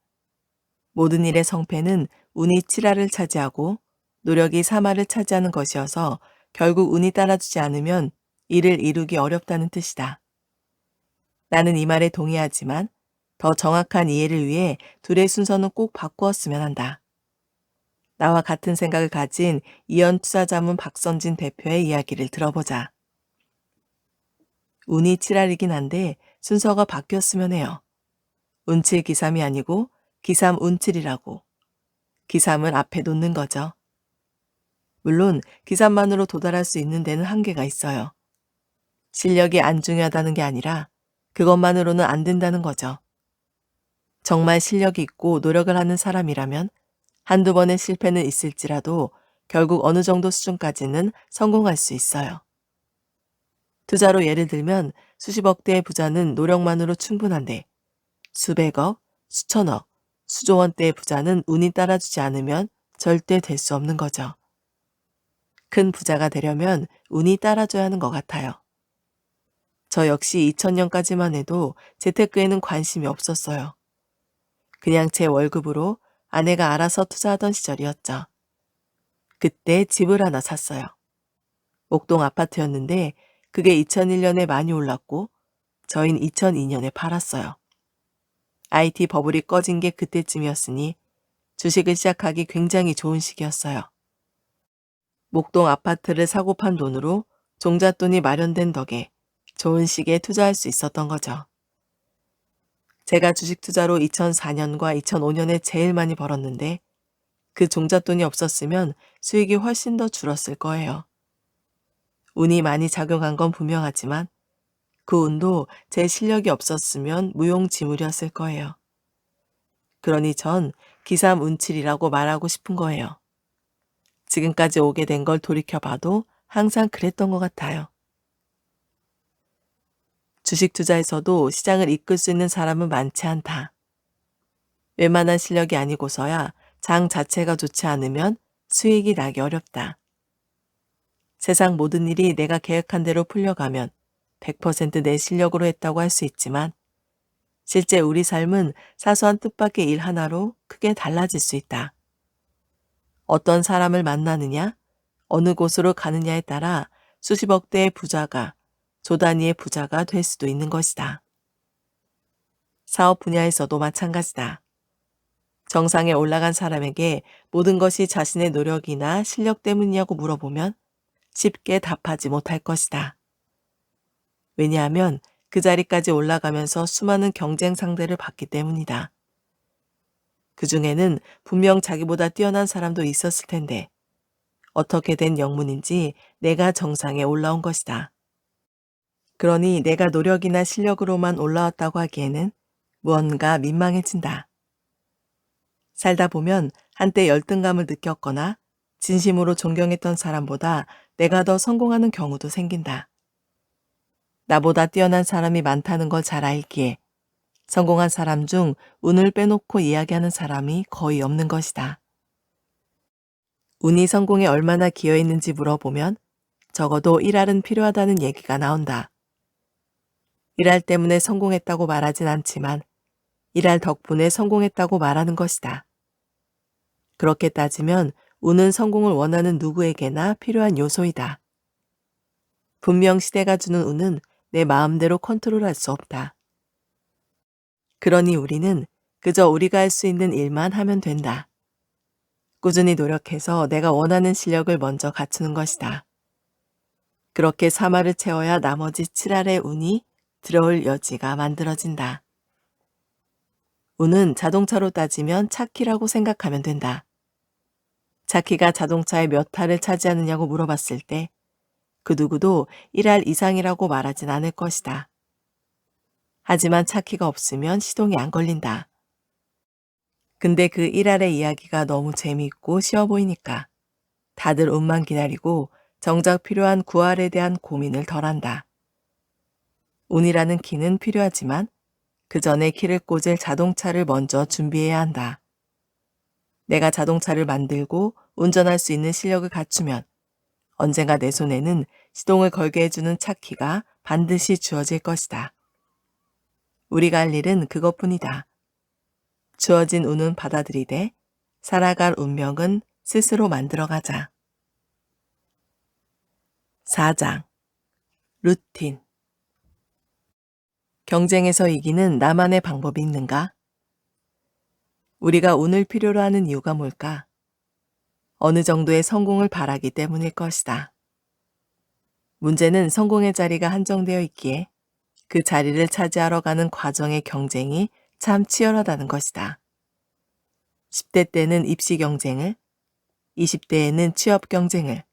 모든 일의 성패는 운이 7할을 차지하고 노력이 3할을 차지하는 것이어서 결국 운이 따라주지 않으면 일을 이루기 어렵다는 뜻이다. 나는 이 말에 동의하지만 더 정확한 이해를 위해 둘의 순서는 꼭 바꾸었으면 한다. 나와 같은 생각을 가진 이연투자자문 박선진 대표의 이야기를 들어보자. 운이 7할이긴 한데 순서가 바뀌었으면 해요. 운칠 기삼이 아니고 기삼 운칠이라고. 기삼을 앞에 놓는 거죠. 물론 기삼만으로 도달할 수 있는 데는 한계가 있어요. 실력이 안 중요하다는 게 아니라 그것만으로는 안 된다는 거죠. 정말 실력이 있고 노력을 하는 사람이라면 한두 번의 실패는 있을지라도 결국 어느 정도 수준까지는 성공할 수 있어요. 투자로 예를 들면 수십억 대의 부자는 노력만으로 충분한데 수백억, 수천억, 수조 원대의 부자는 운이 따라주지 않으면 절대 될 수 없는 거죠. 큰 부자가 되려면 운이 따라줘야 하는 것 같아요. 저 역시 2000년까지만 해도 재테크에는 관심이 없었어요. 그냥 제 월급으로 아내가 알아서 투자하던 시절이었죠. 그때 집을 하나 샀어요. 옥동 아파트였는데 그게 2001년에 많이 올랐고 저흰 2002년에 팔았어요. IT 버블이 꺼진 게 그때쯤이었으니 주식을 시작하기 굉장히 좋은 시기였어요. 목동 아파트를 사고 판 돈으로 종잣돈이 마련된 덕에 좋은 시기에 투자할 수 있었던 거죠. 제가 주식 투자로 2004년과 2005년에 제일 많이 벌었는데 그 종잣돈이 없었으면 수익이 훨씬 더 줄었을 거예요. 운이 많이 작용한 건 분명하지만 그 운도 제 실력이 없었으면 무용지물이었을 거예요. 그러니 전 기삼운칠이라고 말하고 싶은 거예요. 지금까지 오게 된 걸 돌이켜봐도 항상 그랬던 것 같아요. 주식 투자에서도 시장을 이끌 수 있는 사람은 많지 않다. 웬만한 실력이 아니고서야 장 자체가 좋지 않으면 수익이 나기 어렵다. 세상 모든 일이 내가 계획한 대로 풀려가면 100% 내 실력으로 했다고 할 수 있지만 실제 우리 삶은 사소한 뜻밖의 일 하나로 크게 달라질 수 있다. 어떤 사람을 만나느냐, 어느 곳으로 가느냐에 따라 수십억 대의 부자가 조 단위의 부자가 될 수도 있는 것이다. 사업 분야에서도 마찬가지다. 정상에 올라간 사람에게 모든 것이 자신의 노력이나 실력 때문이냐고 물어보면 쉽게 답하지 못할 것이다. 왜냐하면 그 자리까지 올라가면서 수많은 경쟁 상대를 봤기 때문이다. 그 중에는 분명 자기보다 뛰어난 사람도 있었을 텐데 어떻게 된 영문인지 내가 정상에 올라온 것이다. 그러니 내가 노력이나 실력으로만 올라왔다고 하기에는 무언가 민망해진다. 살다 보면 한때 열등감을 느꼈거나 진심으로 존경했던 사람보다 내가 더 성공하는 경우도 생긴다. 나보다 뛰어난 사람이 많다는 걸 잘 알기에 성공한 사람 중 운을 빼놓고 이야기하는 사람이 거의 없는 것이다. 운이 성공에 얼마나 기여했는지 물어보면 적어도 1할은 필요하다는 얘기가 나온다. 1할 때문에 성공했다고 말하진 않지만 1할 덕분에 성공했다고 말하는 것이다. 그렇게 따지면 운은 성공을 원하는 누구에게나 필요한 요소이다. 분명 시대가 주는 운은 내 마음대로 컨트롤할 수 없다. 그러니 우리는 그저 우리가 할 수 있는 일만 하면 된다. 꾸준히 노력해서 내가 원하는 실력을 먼저 갖추는 것이다. 그렇게 3할을 채워야 나머지 7할의 운이 들어올 여지가 만들어진다. 운은 자동차로 따지면 차키라고 생각하면 된다. 차키가 자동차의 몇 할을 차지하느냐고 물어봤을 때 그 누구도 1할 이상이라고 말하진 않을 것이다. 하지만 차키가 없으면 시동이 안 걸린다. 근데 그 1할의 이야기가 너무 재미있고 쉬워 보이니까 다들 운만 기다리고 정작 필요한 구할에 대한 고민을 덜한다. 운이라는 키는 필요하지만 그 전에 키를 꽂을 자동차를 먼저 준비해야 한다. 내가 자동차를 만들고 운전할 수 있는 실력을 갖추면 언젠가 내 손에는 시동을 걸게 해주는 차키가 반드시 주어질 것이다. 우리가 할 일은 그것뿐이다. 주어진 운은 받아들이되 살아갈 운명은 스스로 만들어가자. 4장 루틴. 경쟁에서 이기는 나만의 방법이 있는가? 우리가 운을 필요로 하는 이유가 뭘까? 어느 정도의 성공을 바라기 때문일 것이다. 문제는 성공의 자리가 한정되어 있기에 그 자리를 차지하러 가는 과정의 경쟁이 참 치열하다는 것이다. 10대 때는 입시 경쟁을, 20대에는 취업 경쟁을,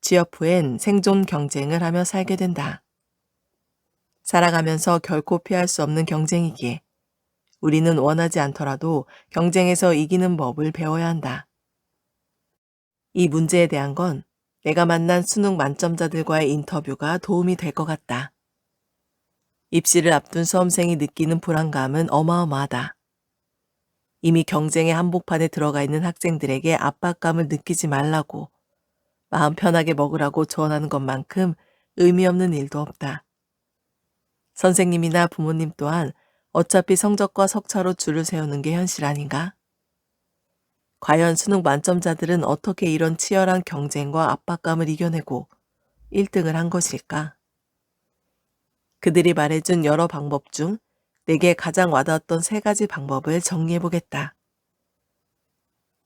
취업 후엔 생존 경쟁을 하며 살게 된다. 살아가면서 결코 피할 수 없는 경쟁이기에 우리는 원하지 않더라도 경쟁에서 이기는 법을 배워야 한다. 이 문제에 대한 건 내가 만난 수능 만점자들과의 인터뷰가 도움이 될 것 같다. 입시를 앞둔 수험생이 느끼는 불안감은 어마어마하다. 이미 경쟁의 한복판에 들어가 있는 학생들에게 압박감을 느끼지 말라고 마음 편하게 먹으라고 조언하는 것만큼 의미 없는 일도 없다. 선생님이나 부모님 또한 어차피 성적과 석차로 줄을 세우는 게 현실 아닌가? 과연 수능 만점자들은 어떻게 이런 치열한 경쟁과 압박감을 이겨내고 1등을 한 것일까? 그들이 말해준 여러 방법 중 내게 가장 와닿았던 3가지 방법을 정리해보겠다.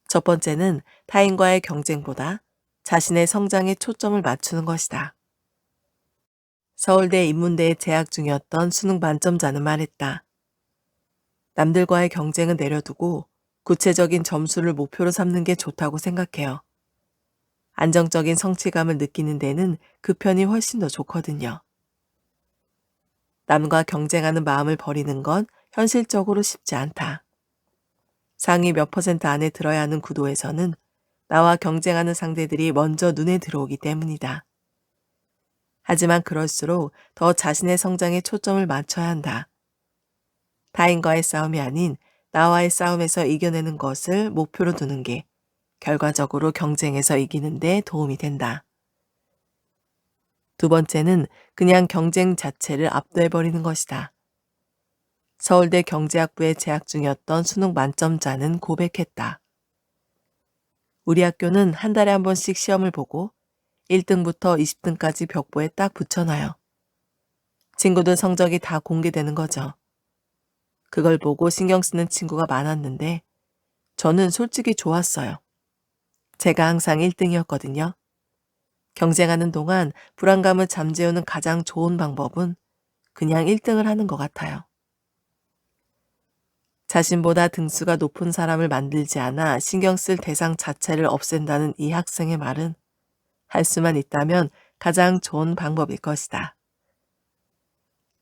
첫 번째는 타인과의 경쟁보다 자신의 성장에 초점을 맞추는 것이다. 서울대 인문대에 재학 중이었던 수능 만점자는 말했다. 남들과의 경쟁은 내려두고 구체적인 점수를 목표로 삼는 게 좋다고 생각해요. 안정적인 성취감을 느끼는 데는 그 편이 훨씬 더 좋거든요. 남과 경쟁하는 마음을 버리는 건 현실적으로 쉽지 않다. 상위 몇 % 안에 들어야 하는 구도에서는 나와 경쟁하는 상대들이 먼저 눈에 들어오기 때문이다. 하지만 그럴수록 더 자신의 성장에 초점을 맞춰야 한다. 타인과의 싸움이 아닌 나와의 싸움에서 이겨내는 것을 목표로 두는 게 결과적으로 경쟁에서 이기는 데 도움이 된다. 두 번째는 그냥 경쟁 자체를 압도해버리는 것이다. 서울대 경제학부에 재학 중이었던 수능 만점자는 고백했다. 우리 학교는 한 달에 한 번씩 시험을 보고 1등부터 20등까지 벽보에 딱 붙여놔요. 친구들 성적이 다 공개되는 거죠. 그걸 보고 신경 쓰는 친구가 많았는데 저는 솔직히 좋았어요. 제가 항상 1등이었거든요. 경쟁하는 동안 불안감을 잠재우는 가장 좋은 방법은 그냥 1등을 하는 것 같아요. 자신보다 등수가 높은 사람을 만들지 않아 신경 쓸 대상 자체를 없앤다는 이 학생의 말은 할 수만 있다면 가장 좋은 방법일 것이다.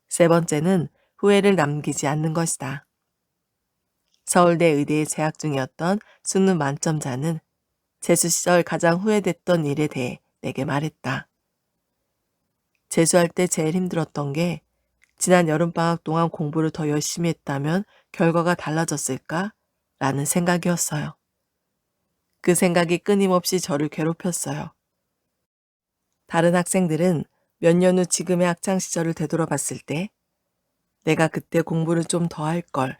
세 번째는 후회를 남기지 않는 것이다. 서울대 의대에 재학 중이었던 수능 만점자는 재수 시절 가장 후회됐던 일에 대해 내게 말했다. 재수할 때 제일 힘들었던 게 지난 여름방학 동안 공부를 더 열심히 했다면 결과가 달라졌을까? 라는 생각이었어요. 그 생각이 끊임없이 저를 괴롭혔어요. 다른 학생들은 몇 년 후 지금의 학창시절을 되돌아봤을 때 내가 그때 공부를 좀 더 할 걸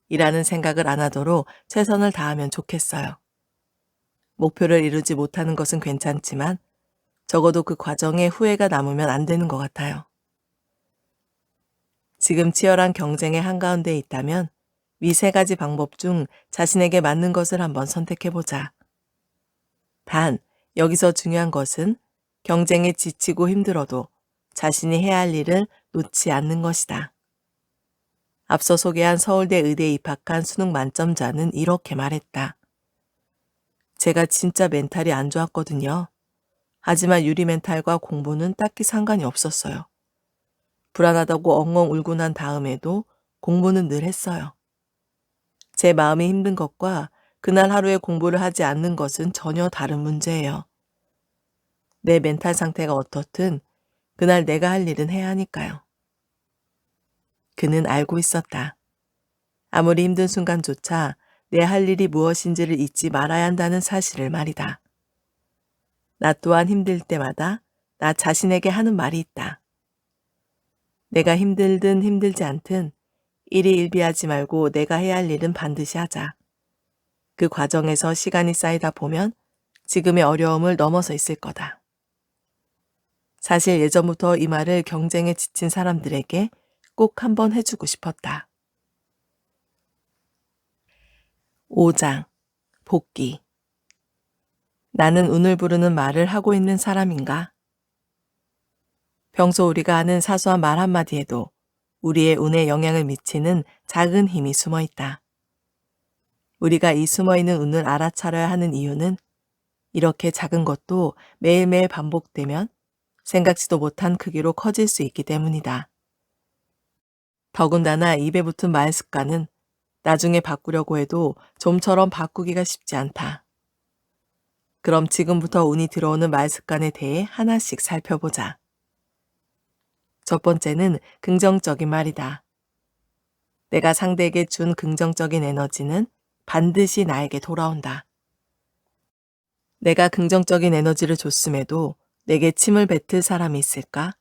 이라는 생각을 안 하도록 최선을 다하면 좋겠어요. 목표를 이루지 못하는 것은 괜찮지만 적어도 그 과정에 후회가 남으면 안 되는 것 같아요. 지금 치열한 경쟁의 한가운데 있다면 위 3가지 방법 중 자신에게 맞는 것을 한번 선택해보자. 단, 여기서 중요한 것은 경쟁에 지치고 힘들어도 자신이 해야 할 일을 놓지 않는 것이다. 앞서 소개한 서울대 의대에 입학한 수능 만점자는 이렇게 말했다. 제가 진짜 멘탈이 안 좋았거든요. 하지만 유리 멘탈과 공부는 딱히 상관이 없었어요. 불안하다고 엉엉 울고 난 다음에도 공부는 늘 했어요. 제 마음이 힘든 것과 그날 하루에 공부를 하지 않는 것은 전혀 다른 문제예요. 내 멘탈 상태가 어떻든 그날 내가 할 일은 해야 하니까요. 그는 알고 있었다. 아무리 힘든 순간조차 내 할 일이 무엇인지를 잊지 말아야 한다는 사실을 말이다. 나 또한 힘들 때마다 나 자신에게 하는 말이 있다. 내가 힘들든 힘들지 않든 일희일비하지 말고 내가 해야 할 일은 반드시 하자. 그 과정에서 시간이 쌓이다 보면 지금의 어려움을 넘어서 있을 거다. 사실 예전부터 이 말을 경쟁에 지친 사람들에게 꼭 한번 해주고 싶었다. 5장 복귀. 나는 운을 부르는 말을 하고 있는 사람인가? 평소 우리가 하는 사소한 말 한마디에도 우리의 운에 영향을 미치는 작은 힘이 숨어 있다. 우리가 이 숨어있는 운을 알아차려야 하는 이유는 이렇게 작은 것도 매일매일 반복되면 생각지도 못한 크기로 커질 수 있기 때문이다. 더군다나 입에 붙은 말 습관은 나중에 바꾸려고 해도 좀처럼 바꾸기가 쉽지 않다. 그럼 지금부터 운이 들어오는 말 습관에 대해 하나씩 살펴보자. 첫 번째는 긍정적인 말이다. 내가 상대에게 준 긍정적인 에너지는 반드시 나에게 돌아온다. 내가 긍정적인 에너지를 줬음에도 내게 침을 뱉을 사람이 있을까?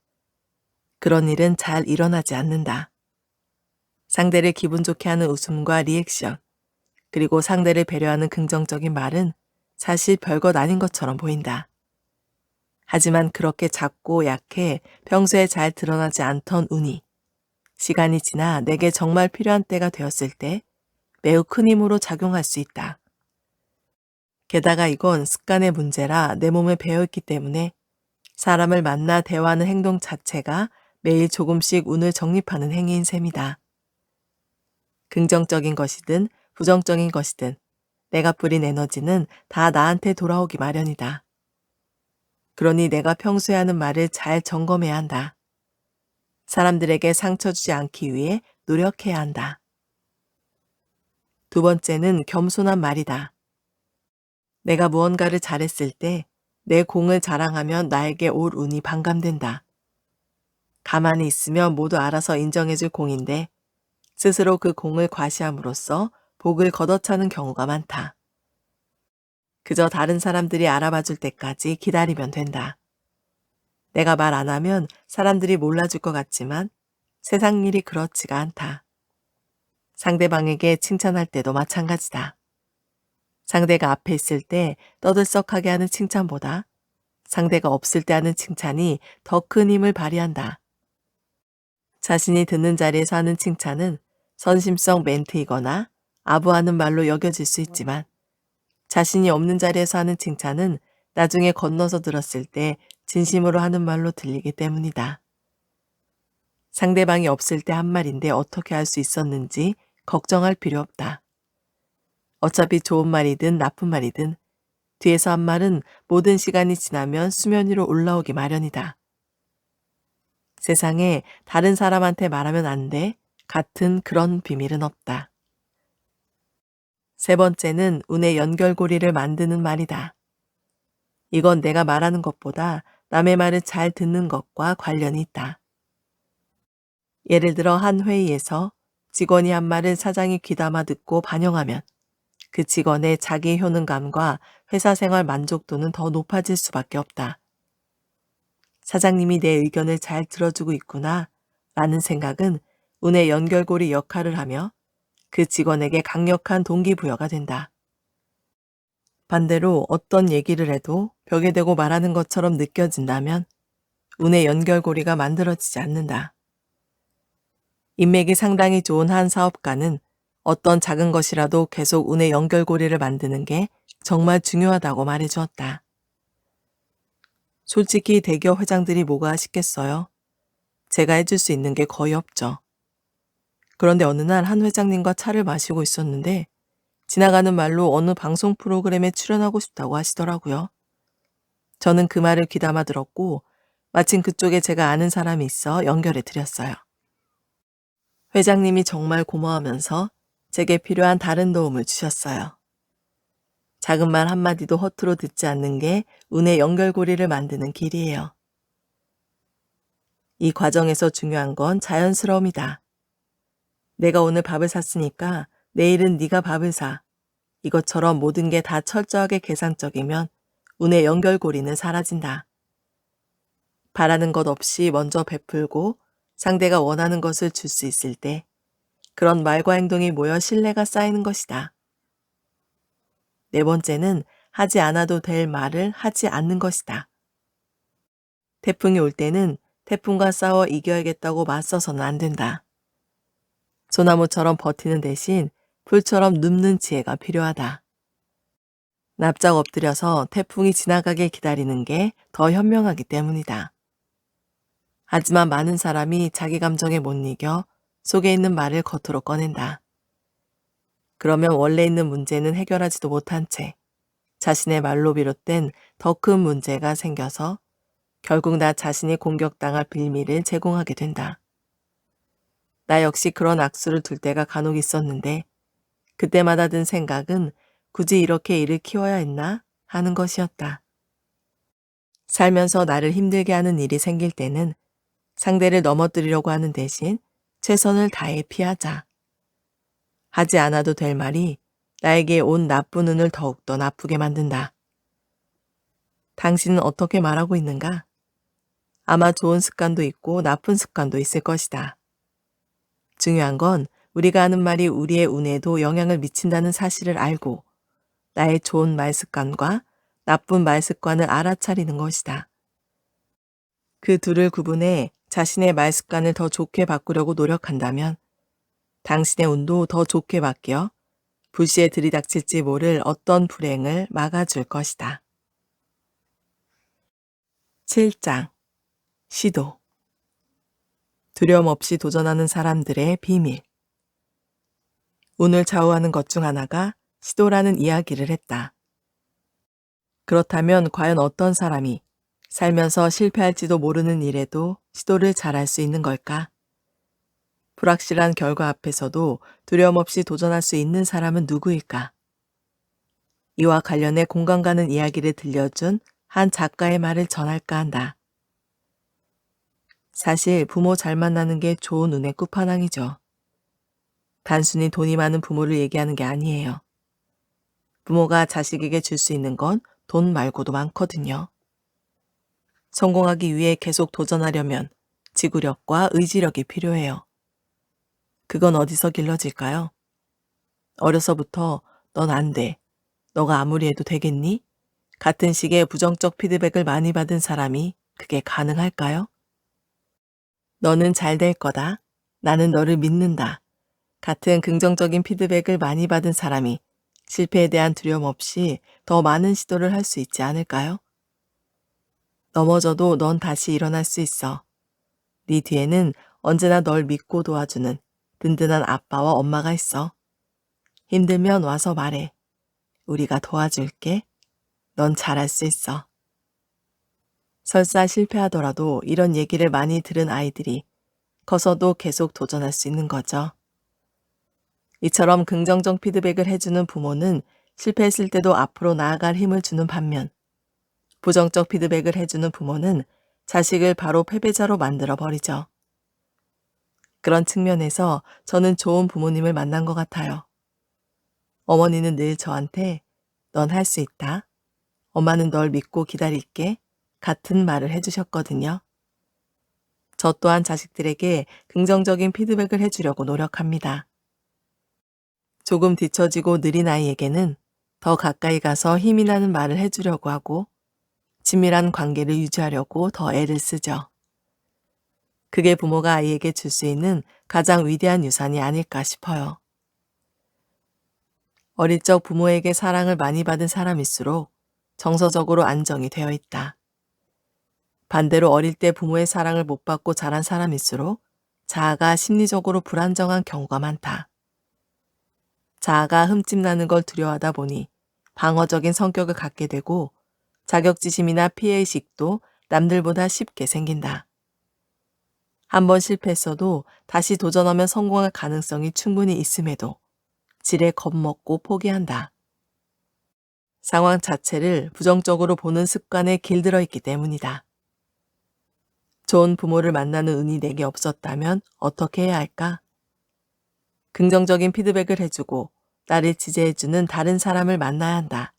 그런 일은 잘 일어나지 않는다. 상대를 기분 좋게 하는 웃음과 리액션, 그리고 상대를 배려하는 긍정적인 말은 사실 별것 아닌 것처럼 보인다. 하지만 그렇게 작고 약해 평소에 잘 드러나지 않던 운이 시간이 지나 내게 정말 필요한 때가 되었을 때 매우 큰 힘으로 작용할 수 있다. 게다가 이건 습관의 문제라 내 몸에 배어있기 때문에 사람을 만나 대화하는 행동 자체가 매일 조금씩 운을 정립하는 행위인 셈이다. 긍정적인 것이든 부정적인 것이든 내가 뿌린 에너지는 다 나한테 돌아오기 마련이다. 그러니 내가 평소에 하는 말을 잘 점검해야 한다. 사람들에게 상처 주지 않기 위해 노력해야 한다. 두 번째는 겸손한 말이다. 내가 무언가를 잘했을 때 내 공을 자랑하면 나에게 올 운이 반감된다. 가만히 있으면 모두 알아서 인정해줄 공인데 스스로 그 공을 과시함으로써 복을 걷어차는 경우가 많다. 그저 다른 사람들이 알아봐줄 때까지 기다리면 된다. 내가 말 안 하면 사람들이 몰라줄 것 같지만 세상 일이 그렇지가 않다. 상대방에게 칭찬할 때도 마찬가지다. 상대가 앞에 있을 때 떠들썩하게 하는 칭찬보다 상대가 없을 때 하는 칭찬이 더 큰 힘을 발휘한다. 자신이 듣는 자리에서 하는 칭찬은 선심성 멘트이거나 아부하는 말로 여겨질 수 있지만 자신이 없는 자리에서 하는 칭찬은 나중에 건너서 들었을 때 진심으로 하는 말로 들리기 때문이다. 상대방이 없을 때 한 말인데 어떻게 할 수 있었는지 걱정할 필요 없다. 어차피 좋은 말이든 나쁜 말이든 뒤에서 한 말은 모든 시간이 지나면 수면 위로 올라오기 마련이다. 세상에 다른 사람한테 말하면 안 돼 같은 그런 비밀은 없다. 세 번째는 운의 연결고리를 만드는 말이다. 이건 내가 말하는 것보다 남의 말을 잘 듣는 것과 관련이 있다. 예를 들어 한 회의에서 직원이 한 말을 사장이 귀담아 듣고 반영하면 그 직원의 자기 효능감과 회사 생활 만족도는 더 높아질 수밖에 없다. 사장님이 내 의견을 잘 들어주고 있구나 라는 생각은 운의 연결고리 역할을 하며 그 직원에게 강력한 동기부여가 된다. 반대로 어떤 얘기를 해도 벽에 대고 말하는 것처럼 느껴진다면 운의 연결고리가 만들어지지 않는다. 인맥이 상당히 좋은 한 사업가는 어떤 작은 것이라도 계속 운의 연결고리를 만드는 게 정말 중요하다고 말해주었다. 솔직히 대기업 회장들이 뭐가 하시겠어요? 제가 해줄 수 있는 게 거의 없죠. 그런데 어느 날 한 회장님과 차를 마시고 있었는데 지나가는 말로 어느 방송 프로그램에 출연하고 싶다고 하시더라고요. 저는 그 말을 귀담아 들었고 마침 그쪽에 제가 아는 사람이 있어 연결해 드렸어요. 회장님이 정말 고마워하면서 제게 필요한 다른 도움을 주셨어요. 작은 말 한마디도 허투루 듣지 않는 게 운의 연결고리를 만드는 길이에요. 이 과정에서 중요한 건 자연스러움이다. 내가 오늘 밥을 샀으니까 내일은 네가 밥을 사. 이것처럼 모든 게 다 철저하게 계산적이면 운의 연결고리는 사라진다. 바라는 것 없이 먼저 베풀고 상대가 원하는 것을 줄 수 있을 때 그런 말과 행동이 모여 신뢰가 쌓이는 것이다. 네 번째는 하지 않아도 될 말을 하지 않는 것이다. 태풍이 올 때는 태풍과 싸워 이겨야겠다고 맞서서는 안 된다. 소나무처럼 버티는 대신 풀처럼 눕는 지혜가 필요하다. 납작 엎드려서 태풍이 지나가길 기다리는 게 더 현명하기 때문이다. 하지만 많은 사람이 자기 감정에 못 이겨 속에 있는 말을 겉으로 꺼낸다. 그러면 원래 있는 문제는 해결하지도 못한 채 자신의 말로 비롯된 더 큰 문제가 생겨서 결국 나 자신이 공격당할 빌미를 제공하게 된다. 나 역시 그런 악수를 둘 때가 간혹 있었는데 그때마다 든 생각은 굳이 이렇게 일을 키워야 했나 하는 것이었다. 살면서 나를 힘들게 하는 일이 생길 때는 상대를 넘어뜨리려고 하는 대신 최선을 다해 피하자. 하지 않아도 될 말이 나에게 온 나쁜 운을 더욱더 나쁘게 만든다. 당신은 어떻게 말하고 있는가? 아마 좋은 습관도 있고 나쁜 습관도 있을 것이다. 중요한 건 우리가 하는 말이 우리의 운에도 영향을 미친다는 사실을 알고 나의 좋은 말 습관과 나쁜 말 습관을 알아차리는 것이다. 그 둘을 구분해 자신의 말 습관을 더 좋게 바꾸려고 노력한다면 당신의 운도 더 좋게 바뀌어 불시에 들이닥칠지 모를 어떤 불행을 막아줄 것이다. 7장 시도 두려움 없이 도전하는 사람들의 비밀. 운을 좌우하는 것 중 하나가 시도라는 이야기를 했다. 그렇다면 과연 어떤 사람이 살면서 실패할지도 모르는 일에도 시도를 잘할 수 있는 걸까? 불확실한 결과 앞에서도 두려움 없이 도전할 수 있는 사람은 누구일까? 이와 관련해 공감 가는 이야기를 들려준 한 작가의 말을 전할까 한다. 사실 부모 잘 만나는 게 좋은 운의 끝판왕이죠. 단순히 돈이 많은 부모를 얘기하는 게 아니에요. 부모가 자식에게 줄 수 있는 건 돈 말고도 많거든요. 성공하기 위해 계속 도전하려면 지구력과 의지력이 필요해요. 그건 어디서 길러질까요? 어려서부터 넌 안 돼. 너가 아무리 해도 되겠니? 같은 식의 부정적 피드백을 많이 받은 사람이 그게 가능할까요? 너는 잘 될 거다. 나는 너를 믿는다. 같은 긍정적인 피드백을 많이 받은 사람이 실패에 대한 두려움 없이 더 많은 시도를 할 수 있지 않을까요? 넘어져도 넌 다시 일어날 수 있어. 네 뒤에는 언제나 널 믿고 도와주는 든든한 아빠와 엄마가 있어. 힘들면 와서 말해. 우리가 도와줄게. 넌 잘할 수 있어. 설사 실패하더라도 이런 얘기를 많이 들은 아이들이 커서도 계속 도전할 수 있는 거죠. 이처럼 긍정적 피드백을 해주는 부모는 실패했을 때도 앞으로 나아갈 힘을 주는 반면 부정적 피드백을 해주는 부모는 자식을 바로 패배자로 만들어 버리죠. 그런 측면에서 저는 좋은 부모님을 만난 것 같아요. 어머니는 늘 저한테 넌 할 수 있다. 엄마는 널 믿고 기다릴게. 같은 말을 해주셨거든요. 저 또한 자식들에게 긍정적인 피드백을 해주려고 노력합니다. 조금 뒤처지고 느린 아이에게는 더 가까이 가서 힘이 나는 말을 해주려고 하고 친밀한 관계를 유지하려고 더 애를 쓰죠. 그게 부모가 아이에게 줄 수 있는 가장 위대한 유산이 아닐까 싶어요. 어릴 적 부모에게 사랑을 많이 받은 사람일수록 정서적으로 안정이 되어 있다. 반대로 어릴 때 부모의 사랑을 못 받고 자란 사람일수록 자아가 심리적으로 불안정한 경우가 많다. 자아가 흠집나는 걸 두려워하다 보니 방어적인 성격을 갖게 되고 자격지심이나 피해의식도 남들보다 쉽게 생긴다. 한번 실패했어도 다시 도전하면 성공할 가능성이 충분히 있음에도 지레 겁먹고 포기한다. 상황 자체를 부정적으로 보는 습관에 길들어 있기 때문이다. 좋은 부모를 만나는 운이 내게 없었다면 어떻게 해야 할까? 긍정적인 피드백을 해주고 나를 지지해주는 다른 사람을 만나야 한다.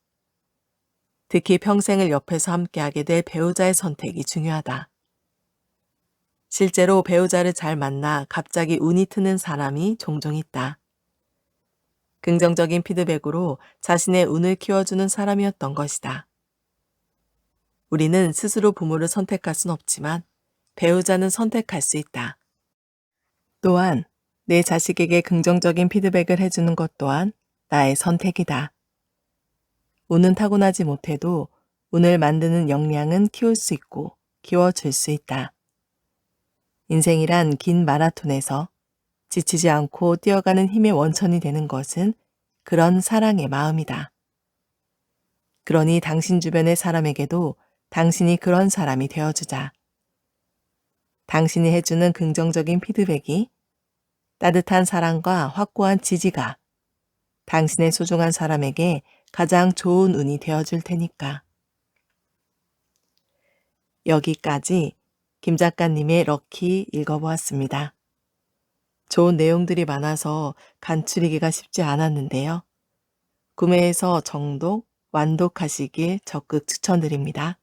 특히 평생을 옆에서 함께하게 될 배우자의 선택이 중요하다. 실제로 배우자를 잘 만나 갑자기 운이 트는 사람이 종종 있다. 긍정적인 피드백으로 자신의 운을 키워주는 사람이었던 것이다. 우리는 스스로 부모를 선택할 순 없지만 배우자는 선택할 수 있다. 또한 내 자식에게 긍정적인 피드백을 해주는 것 또한 나의 선택이다. 운은 타고나지 못해도 운을 만드는 역량은 키울 수 있고 키워줄 수 있다. 인생이란 긴 마라톤에서 지치지 않고 뛰어가는 힘의 원천이 되는 것은 그런 사랑의 마음이다. 그러니 당신 주변의 사람에게도 당신이 그런 사람이 되어주자. 당신이 해주는 긍정적인 피드백이 따뜻한 사랑과 확고한 지지가 당신의 소중한 사람에게 가장 좋은 운이 되어줄 테니까. 여기까지 김 작가님의 럭키 읽어보았습니다. 좋은 내용들이 많아서 간추리기가 쉽지 않았는데요. 구매해서 정독, 완독하시길 적극 추천드립니다.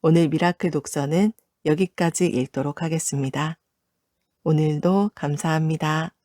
오늘 미라클 독서는 여기까지 읽도록 하겠습니다. 오늘도 감사합니다.